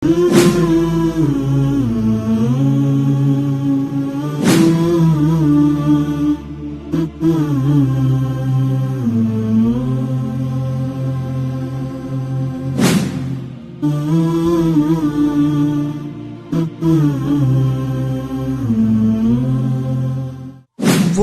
وہ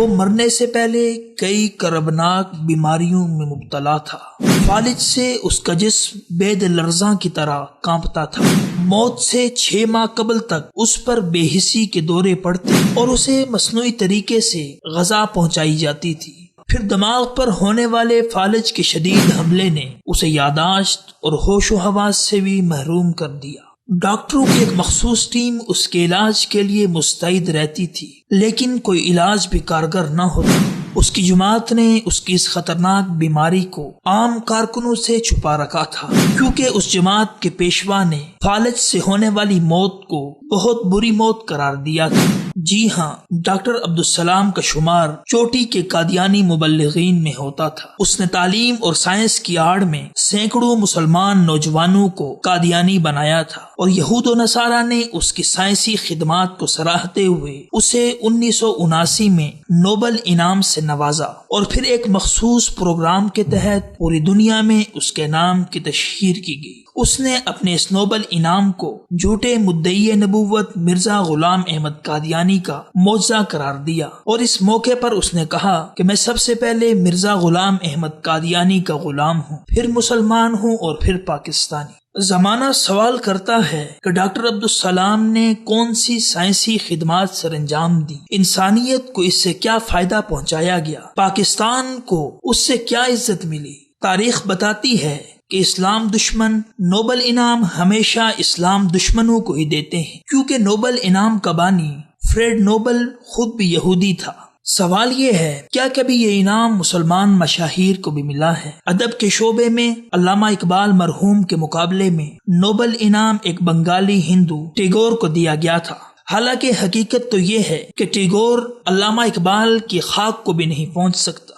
مرنے سے پہلے کئی کربناک بیماریوں میں مبتلا تھا۔ فالج سے اس کا جسم بے دل لرزاں کی طرح کانپتا تھا۔ موت سے 6 ماہ قبل تک اس پر بے حسی کے دورے پڑتے اور اسے مصنوعی طریقے سے غذا پہنچائی جاتی تھی۔ پھر دماغ پر ہونے والے فالج کے شدید حملے نے اسے یادداشت اور ہوش و حواس سے بھی محروم کر دیا۔ ڈاکٹروں کی ایک مخصوص ٹیم اس کے علاج کے لیے مستعد رہتی تھی، لیکن کوئی علاج بھی کارگر نہ ہوتا۔ اس کی جماعت نے اس کی اس خطرناک بیماری کو عام کارکنوں سے چھپا رکھا تھا، کیونکہ اس جماعت کے پیشوا نے فالج سے ہونے والی موت کو بہت بری موت قرار دیا تھا۔ جی ہاں، ڈاکٹر عبدالسلام کا شمار چوٹی کے قادیانی مبلغین میں ہوتا تھا۔ اس نے تعلیم اور سائنس کی آڑ میں سینکڑوں مسلمان نوجوانوں کو قادیانی بنایا تھا، اور یہود و نصارہ نے اس کی سائنسی خدمات کو سراہتے ہوئے اسے 1979 میں نوبل انعام سے نوازا، اور پھر ایک مخصوص پروگرام کے تحت پوری دنیا میں اس کے نام کی تشہیر کی گئی۔ اس نے اپنے اس نوبل انعام کو جھوٹے مدعی نبوت مرزا غلام احمد قادیانی کا معجزہ قرار دیا، اور اس موقع پر اس نے کہا کہ میں سب سے پہلے مرزا غلام احمد قادیانی کا غلام ہوں، پھر مسلمان ہوں، اور پھر پاکستانی۔ زمانہ سوال کرتا ہے کہ ڈاکٹر عبدالسلام نے کون سی سائنسی خدمات سر انجام دی، انسانیت کو اس سے کیا فائدہ پہنچایا گیا، پاکستان کو اس سے کیا عزت ملی۔ تاریخ بتاتی ہے کہ اسلام دشمن نوبل انعام ہمیشہ اسلام دشمنوں کو ہی دیتے ہیں، کیونکہ نوبل انعام کا بانی فریڈ نوبل خود بھی یہودی تھا۔ سوال یہ ہے، کیا کبھی یہ انعام مسلمان مشاہیر کو بھی ملا ہے؟ ادب کے شعبے میں علامہ اقبال مرحوم کے مقابلے میں نوبل انعام ایک بنگالی ہندو ٹیگور کو دیا گیا تھا۔ حالانکہ حقیقت تو یہ ہے کہ ٹیگور علامہ اقبال کی خاک کو بھی نہیں پہنچ سکتا۔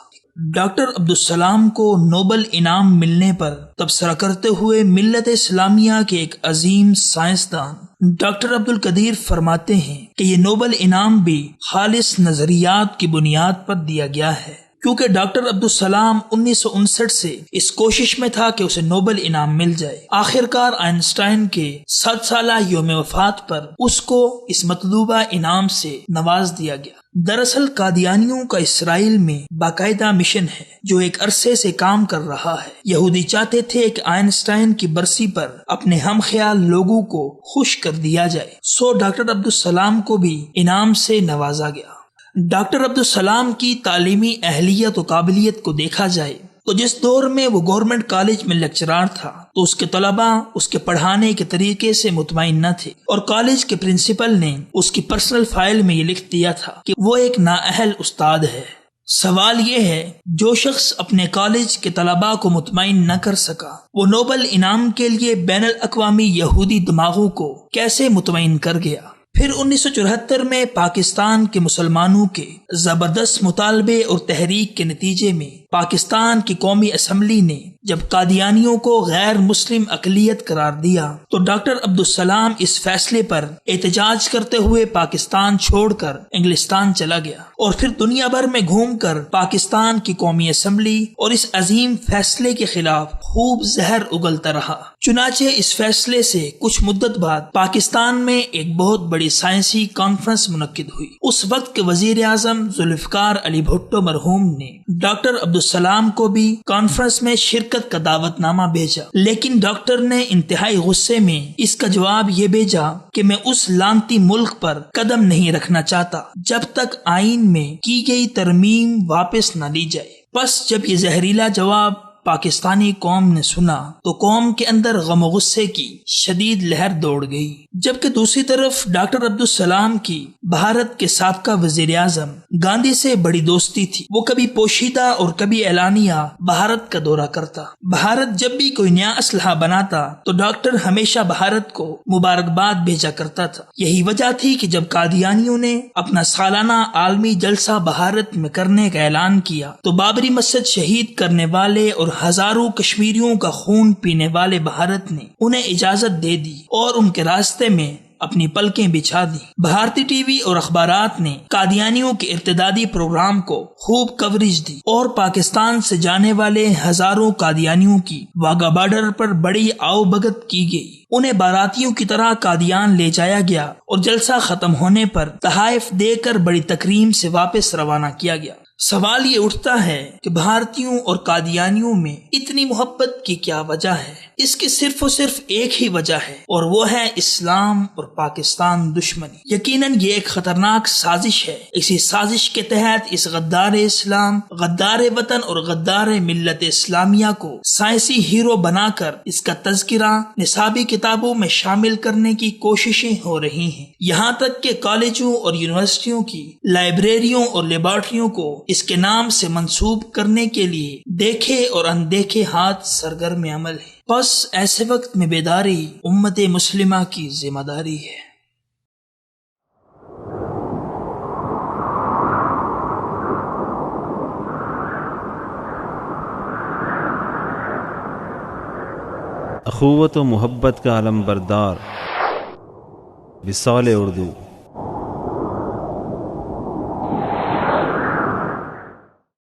ڈاکٹر عبدالسلام کو نوبل انعام ملنے پر تبصرہ کرتے ہوئے ملت اسلامیہ کے ایک عظیم سائنسدان ڈاکٹر عبدالقدیر فرماتے ہیں کہ یہ نوبل انعام بھی خالص نظریات کی بنیاد پر دیا گیا ہے، کیونکہ ڈاکٹر عبدالسلام 1959 سے اس کوشش میں تھا کہ اسے نوبل انعام مل جائے۔ آخرکار آئنسٹائن کے 7 سالہ یوم وفات پر اس کو اس مطلوبہ انعام سے نواز دیا گیا۔ دراصل قادیانیوں کا اسرائیل میں باقاعدہ مشن ہے جو ایک عرصے سے کام کر رہا ہے۔ یہودی چاہتے تھے کہ آئنسٹائن کی برسی پر اپنے ہم خیال لوگوں کو خوش کر دیا جائے، سو ڈاکٹر عبدالسلام کو بھی انعام سے نوازا گیا۔ ڈاکٹر عبدالسلام کی تعلیمی اہلیت و قابلیت کو دیکھا جائے تو جس دور میں وہ گورنمنٹ کالج میں لیکچرار تھا تو اس کے طلباء اس کے پڑھانے کے طریقے سے مطمئن نہ تھے، اور کالج کے پرنسپل نے اس کی پرسنل فائل میں یہ لکھ دیا تھا کہ وہ ایک نااہل استاد ہے۔ سوال یہ ہے، جو شخص اپنے کالج کے طلباء کو مطمئن نہ کر سکا، وہ نوبل انعام کے لیے بین الاقوامی یہودی دماغوں کو کیسے مطمئن کر گیا؟ پھر 1974 میں پاکستان کے مسلمانوں کے زبردست مطالبے اور تحریک کے نتیجے میں پاکستان کی قومی اسمبلی نے جب قادیانیوں کو غیر مسلم اقلیت قرار دیا تو ڈاکٹر عبدالسلام اس فیصلے پر احتجاج کرتے ہوئے پاکستان چھوڑ کر انگلستان چلا گیا، اور پھر دنیا بھر میں گھوم کر پاکستان کی قومی اسمبلی اور اس عظیم فیصلے کے خلاف خوب زہر اگلتا رہا۔ چنانچہ اس فیصلے سے کچھ مدت بعد پاکستان میں ایک بہت بڑی سائنسی کانفرنس منعقد ہوئی۔ اس وقت کے وزیر اعظم ذوالفقار علی بھٹو مرحوم نے ڈاکٹر عبدالسلام کو بھی کانفرنس میں شرکت کا دعوت نامہ بھیجا، لیکن ڈاکٹر نے انتہائی غصے میں اس کا جواب یہ بھیجا کہ میں اس لعنتی ملک پر قدم نہیں رکھنا چاہتا جب تک آئین میں کی گئی ترمیم واپس نہ لی جائے۔ بس جب یہ زہریلا جواب پاکستانی قوم نے سنا تو قوم کے اندر غم و غصے کی شدید لہر دوڑ گئی، جبکہ دوسری طرف ڈاکٹر عبدالسلام کی بھارت کے سابقہ وزیر اعظم گاندھی سے بڑی دوستی تھی۔ وہ کبھی پوشیدہ اور کبھی اعلانیہ بھارت کا دورہ کرتا۔ بھارت جب بھی کوئی نیا اسلحہ بناتا تو ڈاکٹر ہمیشہ بھارت کو مبارکباد بھیجا کرتا تھا۔ یہی وجہ تھی کہ جب قادیانیوں نے اپنا سالانہ عالمی جلسہ بھارت میں کرنے کا اعلان کیا تو بابری مسجد شہید کرنے والے اور ہزاروں کشمیریوں کا خون پینے والے بھارت نے انہیں اجازت دے دی اور ان کے راستے میں اپنی پلکیں بچھا دی۔ بھارتی ٹی وی اور اخبارات نے قادیانیوں کے ارتدادی پروگرام کو خوب کوریج دی اور پاکستان سے جانے والے ہزاروں قادیانیوں کی واگا بارڈر پر بڑی آؤ بھگت کی گئی۔ انہیں باراتیوں کی طرح قادیان لے جایا گیا اور جلسہ ختم ہونے پر تحائف دے کر بڑی تکریم سے واپس روانہ کیا گیا۔ سوال یہ اٹھتا ہے کہ بھارتیوں اور قادیانیوں میں اتنی محبت کی کیا وجہ ہے؟ اس کی صرف و صرف ایک ہی وجہ ہے اور وہ ہے اسلام اور پاکستان دشمنی۔ یقیناً یہ ایک خطرناک سازش ہے۔ اسی سازش کے تحت اس غدار اسلام، غدار وطن اور غدار ملت اسلامیہ کو سائنسی ہیرو بنا کر اس کا تذکرہ نصابی کتابوں میں شامل کرنے کی کوششیں ہو رہی ہیں۔ یہاں تک کہ کالجوں اور یونیورسٹیوں کی لائبریریوں اور لیبارٹریوں کو اس کے نام سے منسوب کرنے کے لیے دیکھے اور اندیکھے ہاتھ سرگرم عمل ہے۔ بس ایسے وقت میں بیداری امت مسلمہ کی ذمہ داری ہے۔ اخوت و محبت کا علم بردار وصال اردو